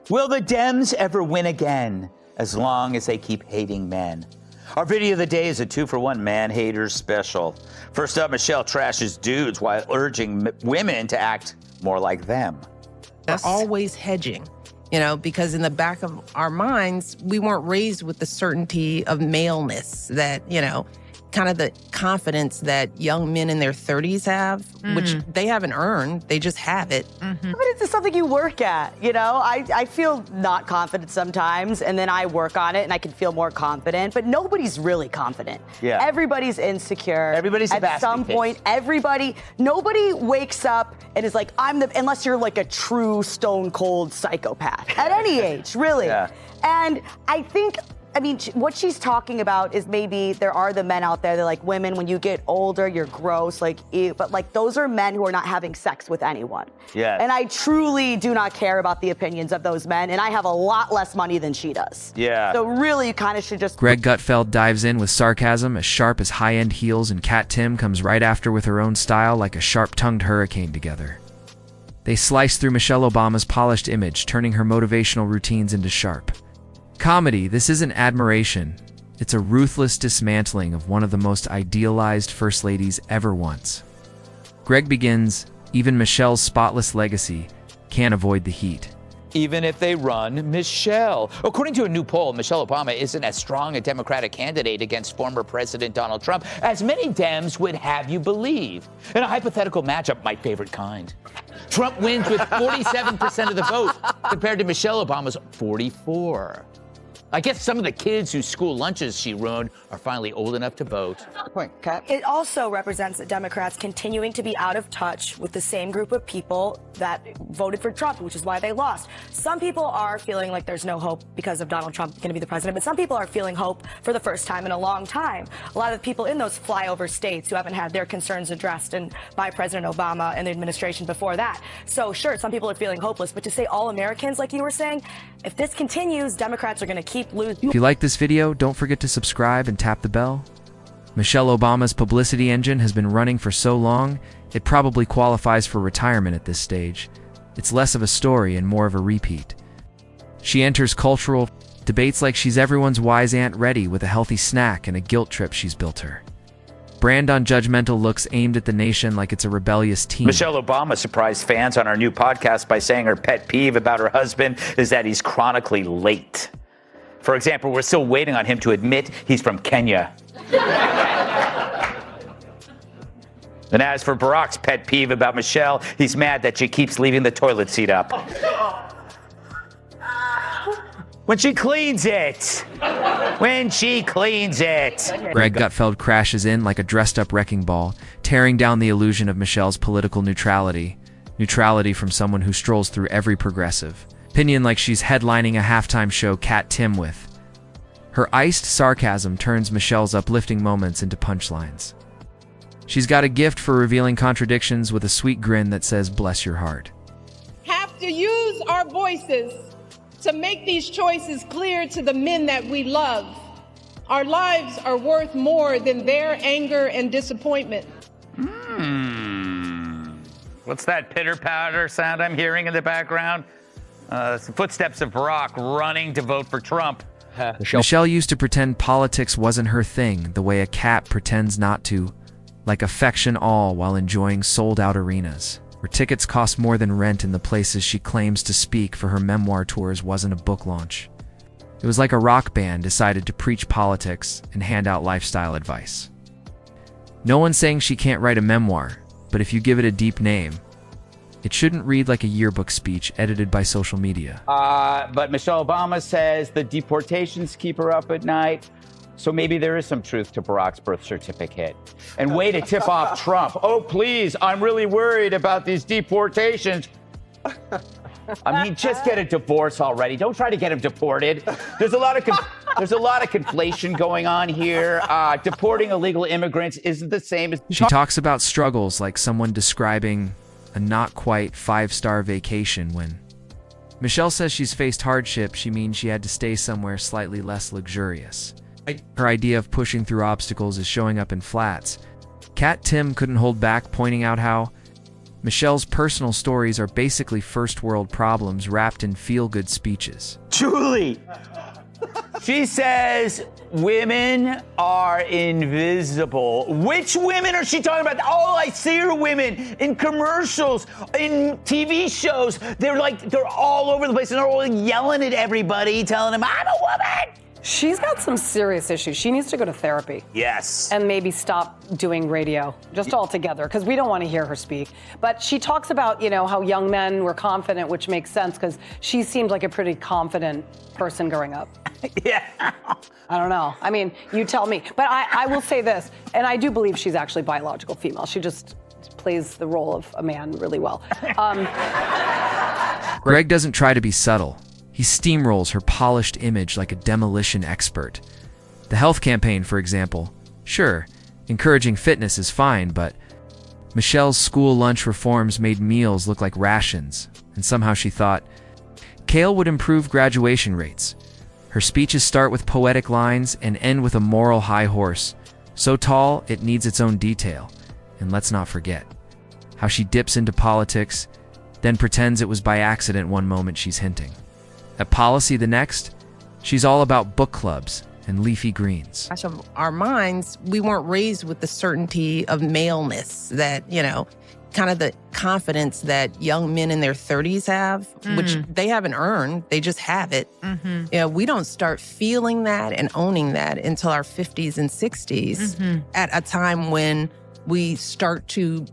Will the Dems ever win again, as long as they keep hating men? Our video of the day is a 2-for-1 man haters special. First up, Michelle trashes dudes while urging women to act more like them. We're always hedging, because in the back of our minds, we weren't raised with the certainty of maleness that, kind of the confidence that young men in their 30s have, which they haven't earned. They just have it. But it's just something you work at, I feel not confident sometimes, and then I work on it, and I can feel more confident. But nobody's really confident. Yeah. Everybody's insecure. Everybody's a at some point. Nobody wakes up and is like, unless you're like a true stone cold psychopath at any age, really. Yeah. And what she's talking about is maybe there are the men out there, they're like, women, when you get older, you're gross, like, ew. But those are men who are not having sex with anyone. Yeah. And I truly do not care about the opinions of those men, and I have a lot less money than she does. Yeah. So really, you kind of should just... Greg Gutfeld dives in with sarcasm as sharp as high-end heels, and Kat Timpf comes right after with her own style like a sharp-tongued hurricane together. They slice through Michelle Obama's polished image, turning her motivational routines into sharp comedy. This isn't admiration. It's a ruthless dismantling of one of the most idealized first ladies ever once. Greg begins, even Michelle's spotless legacy can't avoid the heat. Even if they run Michelle. According to a new poll, Michelle Obama isn't as strong a Democratic candidate against former President Donald Trump as many Dems would have you believe. In a hypothetical matchup, my favorite kind, Trump wins with 47% of the vote compared to Michelle Obama's 44%. I guess some of the kids whose school lunches she ruined are finally old enough to vote. Point, Kat. It also represents that Democrats continuing to be out of touch with the same group of people that voted for Trump, which is why they lost. Some people are feeling like there's no hope because of Donald Trump going to be the president, but some people are feeling hope for the first time in a long time. A lot of the people in those flyover states who haven't had their concerns addressed by President Obama and the administration before that. So sure, some people are feeling hopeless, but to say all Americans, like you were saying, if this continues, Democrats are going to keep losing. If you like this video, don't forget to subscribe and tap the bell. Michelle Obama's publicity engine has been running for so long, it probably qualifies for retirement at this stage. It's less of a story and more of a repeat. She enters cultural debates like she's everyone's wise Aunt ready with a healthy snack and a guilt trip she's built her. Brand on judgmental looks aimed at the nation like it's a rebellious teen. Michelle Obama surprised fans on our new podcast by saying her pet peeve about her husband is that he's chronically late. For example, we're still waiting on him to admit he's from Kenya. And as for Barack's pet peeve about Michelle, he's mad that she keeps leaving the toilet seat up. When she cleans it. When she cleans it. Greg Gutfeld crashes in like a dressed-up wrecking ball, tearing down the illusion of Michelle's political neutrality. Neutrality from someone who strolls through every progressive opinion like she's headlining a halftime show Kat Timpf with. Her iced sarcasm turns Michelle's uplifting moments into punchlines. She's got a gift for revealing contradictions with a sweet grin that says, "Bless your heart." Have to use our voices to make these choices clear to the men that we love. Our lives are worth more than their anger and disappointment. What's that pitter-patter sound I'm hearing in the background? It's the footsteps of Barack running to vote for Trump. Michelle used to pretend politics wasn't her thing, the way a cat pretends not to, like affection all while enjoying sold-out arenas, where tickets cost more than rent in the places she claims to speak for her memoir tours wasn't a book launch. It was like a rock band decided to preach politics and hand out lifestyle advice. No one's saying she can't write a memoir, but if you give it a deep name, it shouldn't read like a yearbook speech edited by social media. But Michelle Obama says the deportations keep her up at night. So maybe there is some truth to Barack's birth certificate. And way to tip off Trump. Oh, please, I'm really worried about these deportations. I mean, just get a divorce already. Don't try to get him deported. There's a lot of conflation going on here. Deporting illegal immigrants isn't the same as... She talks about struggles like someone describing a not quite five-star vacation when Michelle says she's faced hardship, she means she had to stay somewhere slightly less luxurious. Her idea of pushing through obstacles is showing up in flats. Kat Timpf couldn't hold back pointing out how Michelle's personal stories are basically first world problems wrapped in feel-good speeches. Julie, she says women are invisible. Which women are she talking about? Oh, I see her women in commercials, in TV shows. They're all over the place and they're all yelling at everybody, telling them, I'm a woman. She's got some serious issues. She needs to go to therapy. Yes. And maybe stop doing radio just altogether, because we don't want to hear her speak. But she talks about, how young men were confident, which makes sense because she seemed like a pretty confident person growing up. Yeah. I don't know. I mean, you tell me. But I will say this, and I do believe she's actually biological female. She just plays the role of a man really well. Greg doesn't try to be subtle. He steamrolls her polished image like a demolition expert. The health campaign, for example. Sure, encouraging fitness is fine, but Michelle's school lunch reforms made meals look like rations, and somehow she thought kale would improve graduation rates. Her speeches start with poetic lines and end with a moral high horse, so tall it needs its own detail. And let's not forget how she dips into politics, then pretends it was by accident one moment she's hinting. At policy the next, she's all about book clubs and leafy greens. Of our minds, we weren't raised with the certainty of maleness that, kind of the confidence that young men in their 30s have, which they haven't earned. They just have it. We don't start feeling that and owning that until our 50s and 60s at a time when we start to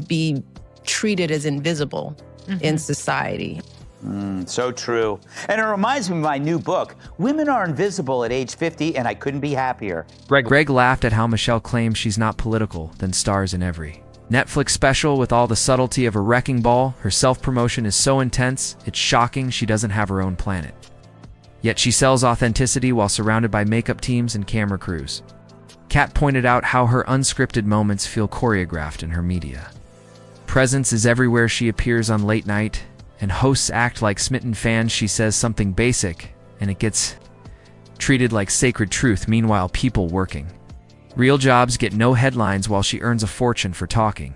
be treated as invisible in society. So true. And it reminds me of my new book, Women Are Invisible at Age 50, and I couldn't be happier. Greg laughed at how Michelle claims she's not political, then stars in every Netflix special with all the subtlety of a wrecking ball. Her self-promotion is so intense, it's shocking she doesn't have her own planet. Yet she sells authenticity while surrounded by makeup teams and camera crews. Kat pointed out how her unscripted moments feel choreographed in her media. Presence is everywhere she appears on late night, and hosts act like smitten fans. She says something basic, and it gets treated like sacred truth. Meanwhile, people working real jobs get no headlines while she earns a fortune for talking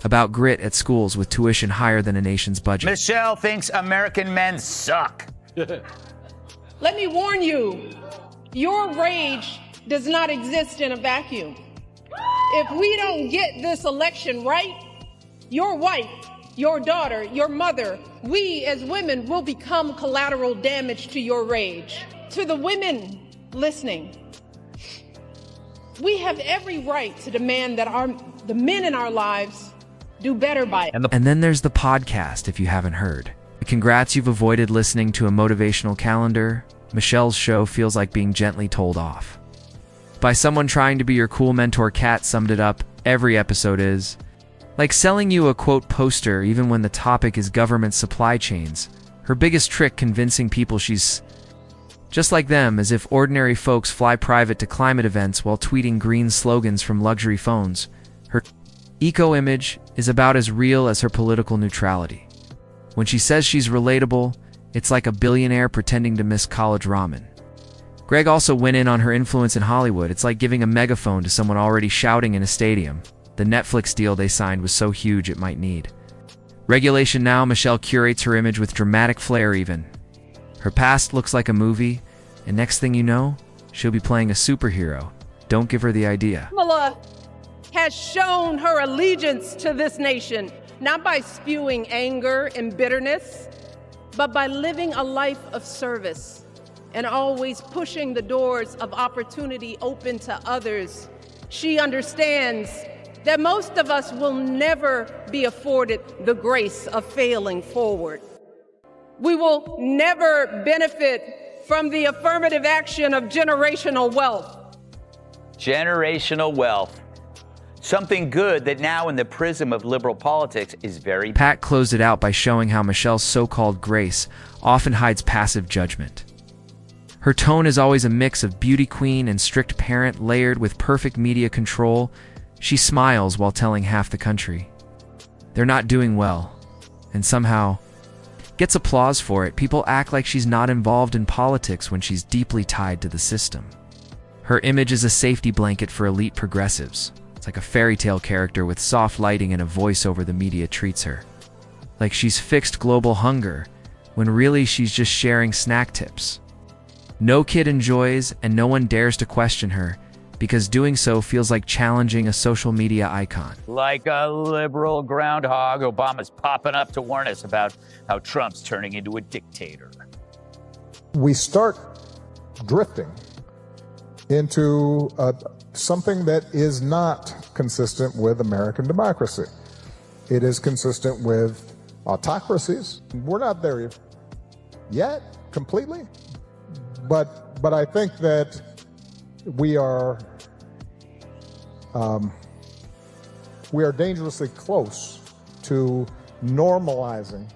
about grit at schools with tuition higher than a nation's budget. Michelle thinks American men suck. Let me warn you, your rage does not exist in a vacuum. If we don't get this election right, your wife, your daughter, your mother, we as women will become collateral damage to your rage. To the women listening, we have every right to demand that the men in our lives do better by it. And then there's the podcast, if you haven't heard. Congrats, you've avoided listening to a motivational calendar. Michelle's show feels like being gently told off by someone trying to be your cool mentor. Kat summed it up. Every episode is like selling you a quote poster, even when the topic is government supply chains. Her biggest trick, convincing people she's just like them, as if ordinary folks fly private to climate events while tweeting green slogans from luxury phones. Her eco-image is about as real as her political neutrality. When she says she's relatable, it's like a billionaire pretending to miss college ramen. Greg also went in on her influence in Hollywood. It's like giving a megaphone to someone already shouting in a stadium. The Netflix deal they signed was so huge it might need regulation now. Michelle curates her image with dramatic flair even. Her past looks like a movie, and next thing you know, she'll be playing a superhero. Don't give her the idea. Kamala has shown her allegiance to this nation, not by spewing anger and bitterness, but by living a life of service and always pushing the doors of opportunity open to others. She understands that most of us will never be afforded the grace of failing forward. We will never benefit from the affirmative action of generational wealth. Generational wealth. Something good that now in the prism of liberal politics is very... Pat closed it out by showing how Michelle's so-called grace often hides passive judgment. Her tone is always a mix of beauty queen and strict parent layered with perfect media control. She smiles while telling half the country they're not doing well, and somehow gets applause for it. People act like she's not involved in politics when she's deeply tied to the system. Her image is a safety blanket for elite progressives. It's like a fairy tale character with soft lighting and a voiceover the media treats her. Like she's fixed global hunger, when really she's just sharing snack tips. No kid enjoys and no one dares to question her, because doing so feels like challenging a social media icon. Like a liberal groundhog, Obama's popping up to warn us about how Trump's turning into a dictator. We start drifting into something that is not consistent with American democracy. It is consistent with autocracies. We're not there yet completely, but I think that we are dangerously close to normalizing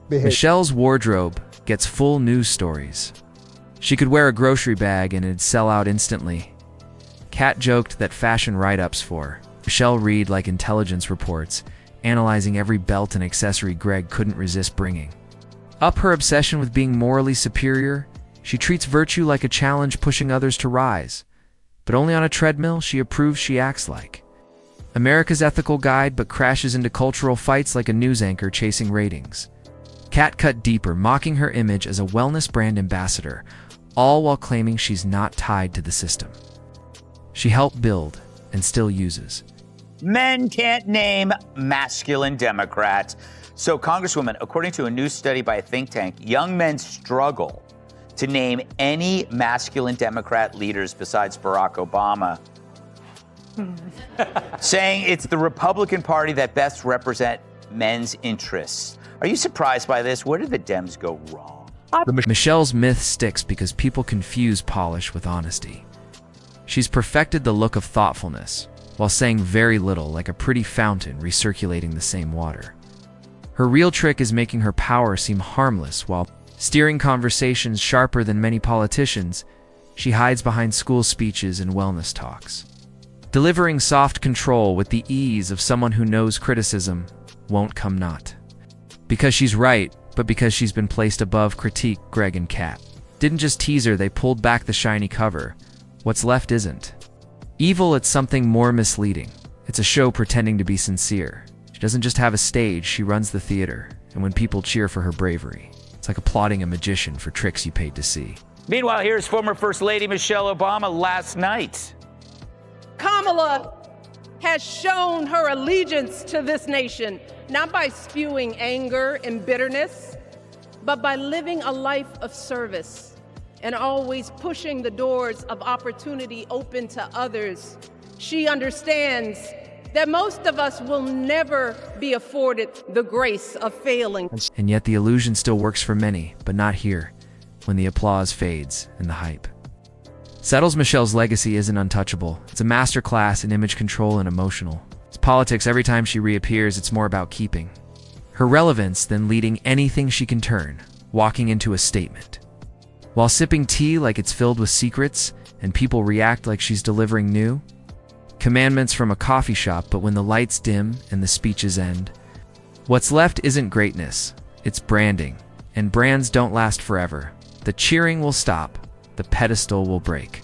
behavior. Michelle's wardrobe gets full news stories. She could wear a grocery bag and it'd sell out instantly. Kat joked that fashion write-ups for Michelle read like intelligence reports, analyzing every belt and accessory Greg couldn't resist bringing. Up her obsession with being morally superior, she treats virtue like a challenge pushing others to rise. But only on a treadmill, she approves she acts like America's ethical guide, but crashes into cultural fights like a news anchor chasing ratings. Kat cut deeper, mocking her image as a wellness brand ambassador, all while claiming she's not tied to the system. She helped build and still uses. Men can't name masculine Democrats. So, Congresswoman, according to a new study by a think tank, young men struggle to name any masculine Democrat leaders besides Barack Obama, saying it's the Republican Party that best represent men's interests. Are you surprised by this? Where did the Dems go wrong? Michelle's myth sticks because people confuse polish with honesty. She's perfected the look of thoughtfulness, while saying very little, like a pretty fountain recirculating the same water. Her real trick is making her power seem harmless while steering conversations sharper than many politicians. She hides behind school speeches and wellness talks, delivering soft control with the ease of someone who knows criticism won't come not. Because she's right, but because she's been placed above critique. Greg and Kat didn't just tease her, they pulled back the shiny cover. What's left isn't evil, it's something more misleading. It's a show pretending to be sincere. She doesn't just have a stage, she runs the theater. And when people cheer for her bravery, it's like applauding a magician for tricks you paid to see. Meanwhile, here's former First Lady Michelle Obama last night. Kamala has shown her allegiance to this nation, not by spewing anger and bitterness, but by living a life of service and always pushing the doors of opportunity open to others. She understands that most of us will never be afforded the grace of failing. And yet the illusion still works for many, but not here, when the applause fades and the hype settles. Michelle's legacy isn't untouchable. It's a masterclass in image control and emotional. It's politics. Every time she reappears, it's more about keeping her relevance than leading anything she can turn, walking into a statement, while sipping tea like it's filled with secrets and people react like she's delivering new commandments from a coffee shop. But when the lights dim and the speeches end, what's left isn't greatness, it's branding. And brands don't last forever. The cheering will stop, the pedestal will break.